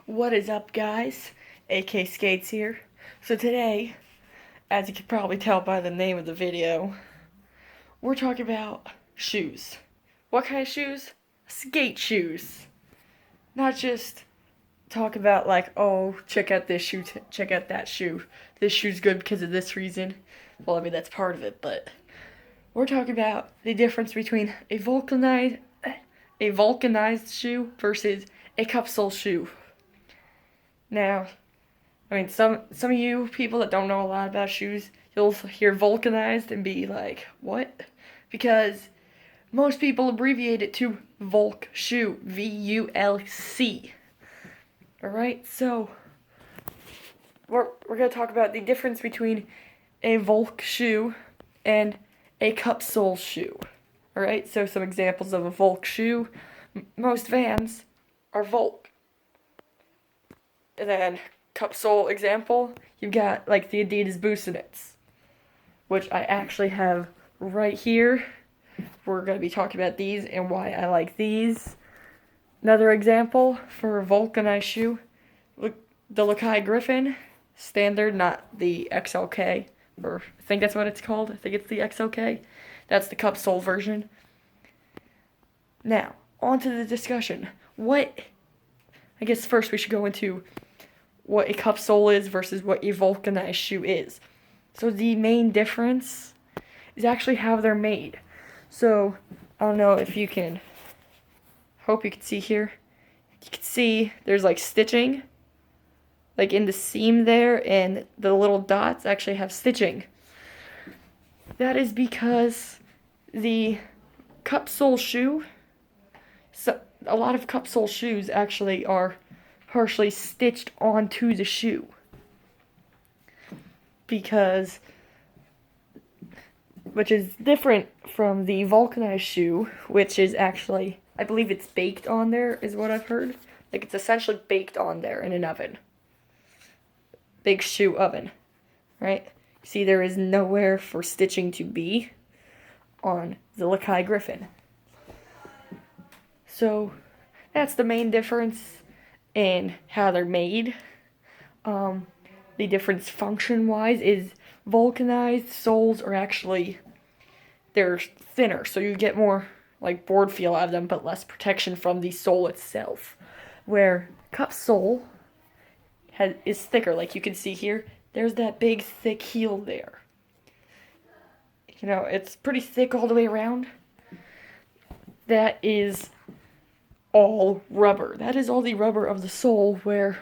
What is up, guys? AK Skates here. So today, as you can probably tell by the name of the video, we're talking about shoes. What kind of shoes? Skate shoes. Not just talk about like, oh, check out this shoe, check out that shoe. This shoe's good because of this reason. Well, I mean, that's part of it, but we're talking about the difference between a vulcanized shoe versus a Cupsoled shoe. Now, I mean, some of you people that don't know a lot about shoes, you'll hear vulcanized and be like, what? Because most people abbreviate it to Volk shoe, VULC. Alright, so we're going to talk about the difference between a Volk shoe and a Cupsole shoe. Alright, so some examples of a Volk shoe. Most Vans are Volk. And then Cupsole example, you've got like the Adidas Boostanets, which I actually have right here. We're going to be talking about these and why I like these. Another example for a vulcanized shoe, the Lakai Griffin, standard, not the XLK, or I think that's what it's called. I think it's the XLK. That's the Cupsole version. Now, on to the discussion. I guess first we should go into what a Cupsole is versus what a vulcanized shoe is. So the main difference is actually how they're made. So, I don't know if you can, hope you can see here. You can see there's like stitching, like in the seam there, and the little dots actually have stitching. That is because the Cupsole shoe, so a lot of Cupsole shoes actually are partially stitched onto the shoe, which is different from the vulcanized shoe, which is actually, I believe it's baked on there, is what I've heard. Like, it's essentially baked on there in an oven. Big shoe oven, right? See, there is nowhere for stitching to be on the Lakai Griffin. So, that's the main difference in how they're made. The difference function-wise is vulcanized soles are actually, they're thinner, so you get more like board feel out of them, but less protection from the sole itself. Where Cupsole is thicker, like you can see here, there's that big thick heel there. You know, it's pretty thick all the way around. That is all rubber. That is all the rubber of the sole, where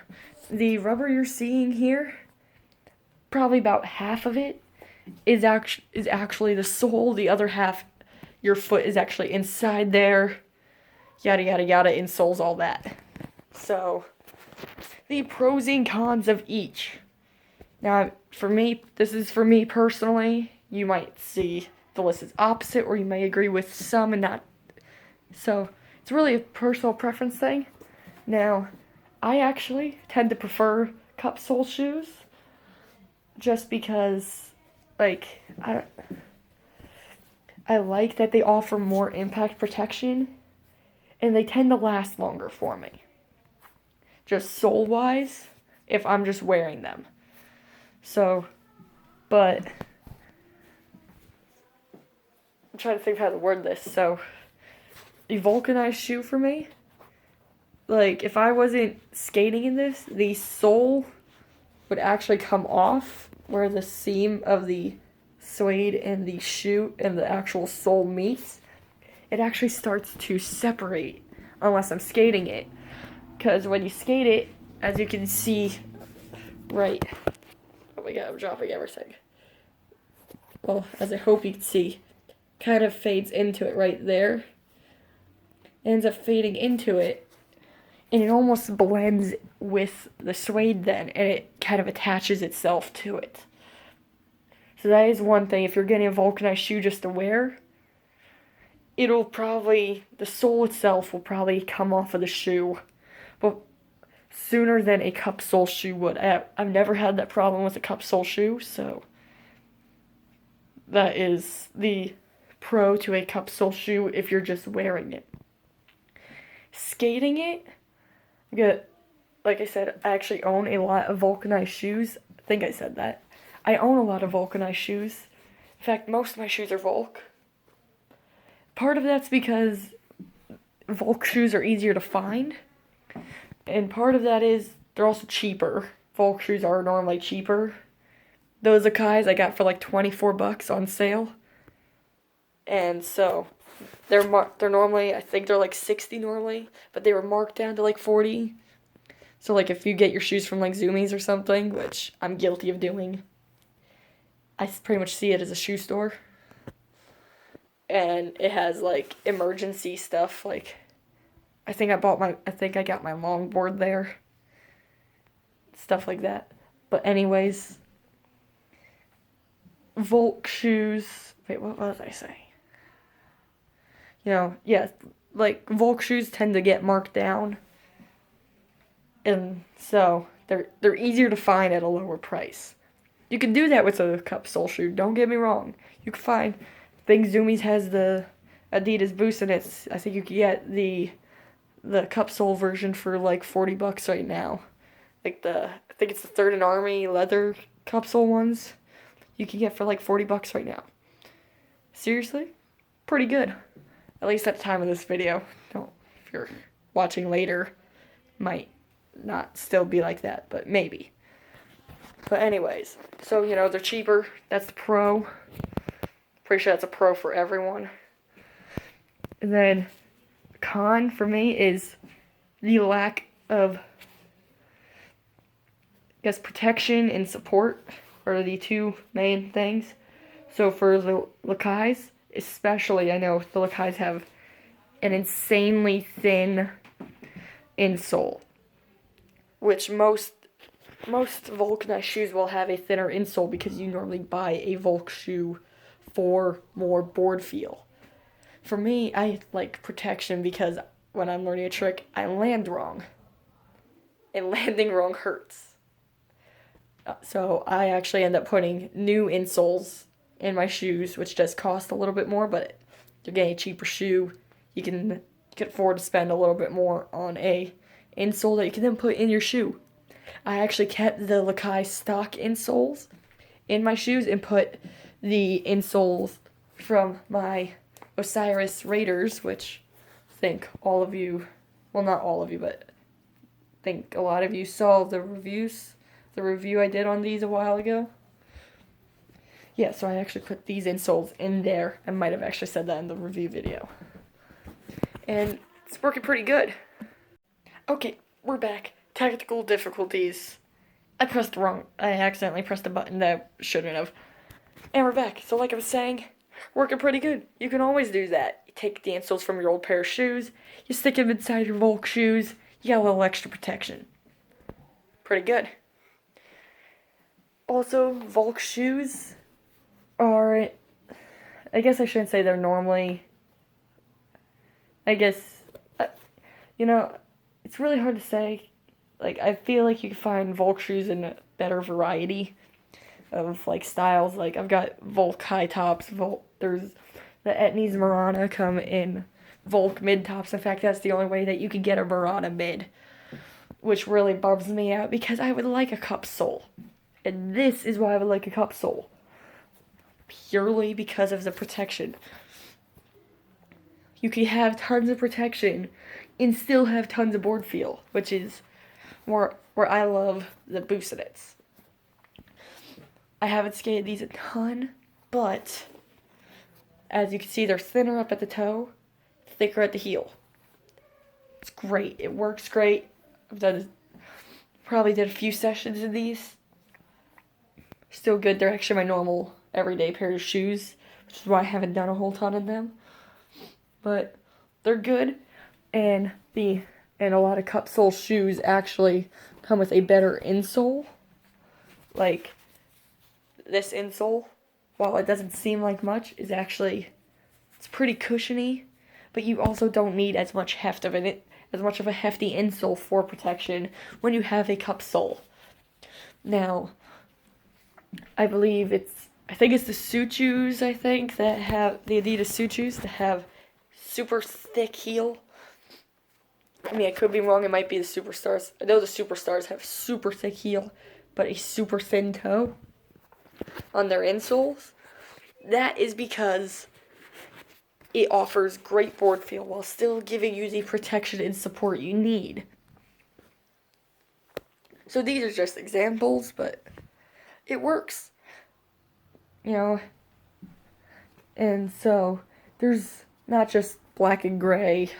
the rubber you're seeing here, probably about half of it is actually the sole. The other half, your foot is actually inside there. Yada yada yada, insoles, all that. So, the pros and cons of each. Now, for me, this is for me personally. You might see the list is opposite, or you may agree with some and not. So, it's really a personal preference thing. Now, I actually tend to prefer Cupsole shoes, just because, like, I like that they offer more impact protection, and they tend to last longer for me. Just sole-wise, if I'm just wearing them. So, but I'm trying to think of how to word this. So, the vulcanized shoe for me, like, if I wasn't skating in this, the sole would actually come off where the seam of the suede and the shoe and the actual sole meets. It actually starts to separate unless I'm skating it. Because when you skate it, as you can see, right, oh my god, I'm dropping everything. Well, as I hope you can see, kind of fades into it right there. Ends up fading into it, and it almost blends with the suede then, and it kind of attaches itself to it. So that is one thing. If you're getting a vulcanized shoe just to wear, the sole itself will probably come off of the shoe, but sooner than a Cupsole shoe would. I've never had that problem with a Cupsole shoe, so that is the pro to a Cupsole shoe if you're just wearing it. Skating it, like I said, I actually own a lot of vulcanized shoes. I think I said that. I own a lot of vulcanized shoes. In fact, most of my shoes are Volk. Part of that's because Volk shoes are easier to find. And part of that is they're also cheaper. Volk shoes are normally cheaper. Those Akai's I got for like $24 on sale. And so they're normally, I think they're like 60 normally, but they were marked down to like 40. So like if you get your shoes from like Zoomies or something, which I'm guilty of doing, I pretty much see it as a shoe store. And it has like emergency stuff, like I think I got my longboard there. Stuff like that. But anyways, Volk shoes. Wait, what was I saying? Yeah, like Volk shoes tend to get marked down, and so they're easier to find at a lower price. You can do that with a Cupsoled shoe. Don't get me wrong. You can find. I think Zoomies has the Adidas Boost, and I think you can get the Cupsoled version for like $40 right now. Like I think it's the Third and Army leather Cupsoled ones. You can get for like $40 right now. Seriously? Pretty good. At least at the time of this video. If you're watching later, might not still be like that, but maybe. But anyways, so they're cheaper. That's the pro. Pretty sure that's a pro for everyone. And then con for me is the lack of, I guess, protection and support are the two main things. So for the Lakais, especially, I know the Lakais have an insanely thin insole, which most vulcanized shoes will have a thinner insole because you normally buy a Volk shoe for more board feel. For me, I like protection because when I'm learning a trick, I land wrong. And landing wrong hurts. So I actually end up putting new insoles in my shoes, which does cost a little bit more, but you're getting a cheaper shoe. You can afford to spend a little bit more on a insole that you can then put in your shoe. I actually kept the Lakai stock insoles in my shoes and put the insoles from my Osiris Raiders, which I think all of you, well, not all of you, but I think a lot of you saw the review I did on these a while ago. Yeah, so I actually put these insoles in there. I might have actually said that in the review video. And it's working pretty good. Okay, we're back. Technical difficulties. I accidentally pressed a button that I shouldn't have. And we're back. So like I was saying, working pretty good. You can always do that. You take the insoles from your old pair of shoes, you stick them inside your Volk shoes, you got a little extra protection. Pretty good. Also, Volk shoes are, I guess I shouldn't say they're normally, I guess, it's really hard to say. Like, I feel like you can find Volk shoes in a better variety of, like, styles. Like, I've got Volk high tops, there's the Etnies Murana come in Volk mid tops. In fact, that's the only way that you can get a Murana mid, which really bums me out because I would like a Cupsoled. And this is why I would like a Cupsoled. Purely because of the protection. You can have tons of protection and still have tons of board feel, which is where I love the Vulcanized. I haven't skated these a ton, but as you can see, they're thinner up at the toe, thicker at the heel. It's great. It works great. Probably did a few sessions in these. Still good. They're actually my normal everyday pair of shoes, which is why I haven't done a whole ton of them. But they're good, and a lot of Cupsoled shoes actually come with a better insole. Like this insole, while it doesn't seem like much, is actually, it's pretty cushiony, but you also don't need as much of a hefty insole for protection when you have a Cupsoled. Now, I think it's the Suchus, that have, the Adidas Suchus that have super thick heel. I mean, I could be wrong. It might be the Superstars. I know the Superstars have super thick heel, but a super thin toe on their insoles. That is because it offers great board feel while still giving you the protection and support you need. So these are just examples, but it works. You know, and so there's not just black and gray,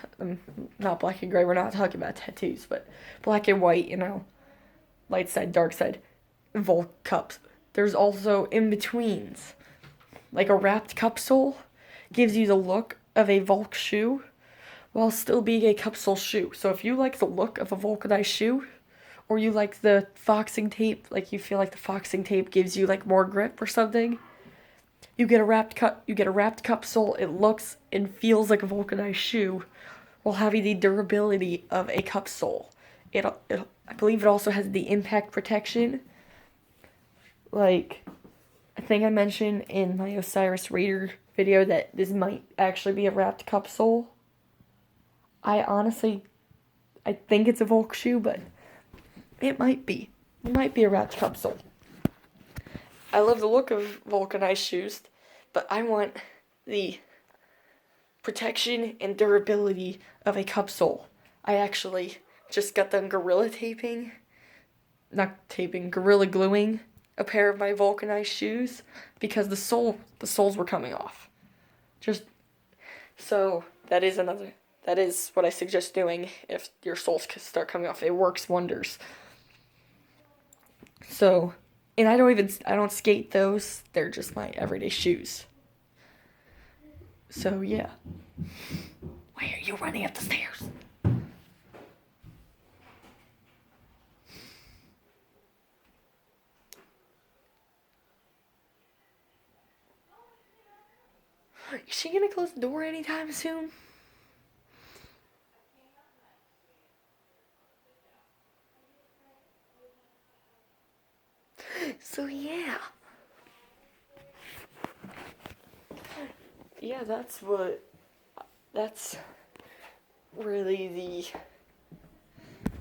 not black and gray, we're not talking about tattoos, but black and white, you know, light side, dark side, Volk cups. There's also in-betweens, like a wrapped cupsole gives you the look of a Volk shoe while still being a cupsole shoe. So if you like the look of a vulcanized shoe, or you like the foxing tape, like you feel like the foxing tape gives you like more grip or something, you get a wrapped cupsole. It looks and feels like a vulcanized shoe while having the durability of a cupsole. I believe it also has the impact protection. Like, I think I mentioned in my Osiris Raider video that this might actually be a wrapped cupsole. I think it's a Volk shoe, but it might be. It might be a wrapped cupsole. I love the look of vulcanized shoes, but I want the protection and durability of a cupsole. I actually just got done gorilla gluing a pair of my vulcanized shoes because the soles were coming off. So that is what I suggest doing if your soles start coming off. It works wonders. So, and I don't skate those. They're just my everyday shoes. So yeah. Why are you running up the stairs? Is she gonna close the door anytime soon? So yeah. Yeah, that's really the,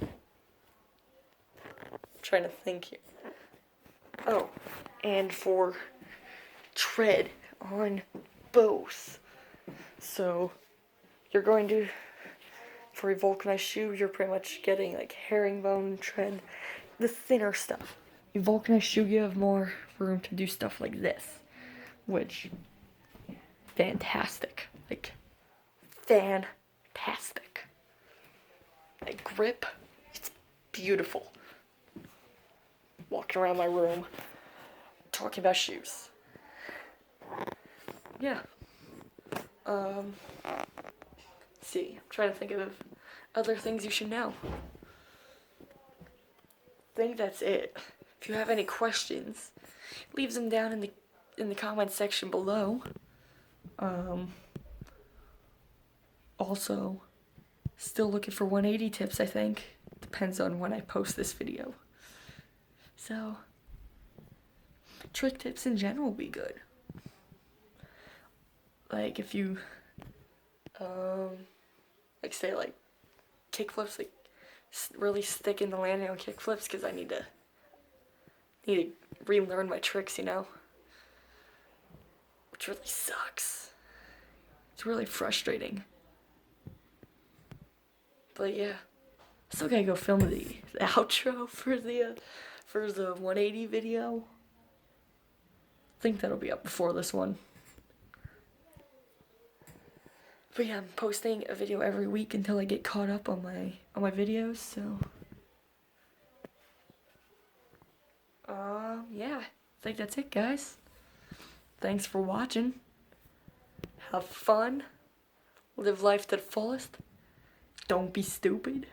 I'm trying to think here. Oh, and for tread on both. So you're going to, for a vulcanized shoe, you're pretty much getting like herringbone tread, the thinner stuff. A vulcanized shoe, you have more room to do stuff like this, which, fantastic. Like, fantastic. Like, grip, it's beautiful. Walking around my room, talking about shoes. Yeah. See, I'm trying to think of other things you should know. I think that's it. If you have any questions, leave them down in the comment section below. Also, still looking for 180 tips, I think. Depends on when I post this video. So, trick tips in general will be good. Like if you, like say like kickflips, like really stick in the landing on kickflips, because I need to relearn my tricks, you know, which really sucks. It's really frustrating. But yeah, still gotta go film the outro for the 180 video. I think that'll be up before this one. But yeah, I'm posting a video every week until I get caught up on my videos, so yeah, I think that's it, guys. Thanks for watching. Have fun. Live life to the fullest. Don't be stupid.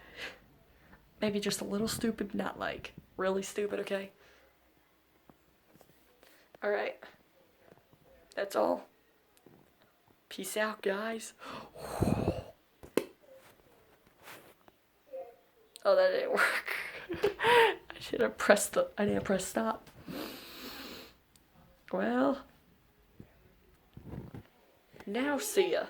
Maybe just a little stupid, not like really stupid, okay? Alright. That's all. Peace out, guys. Oh, that didn't work. I didn't press stop. Well, now see ya.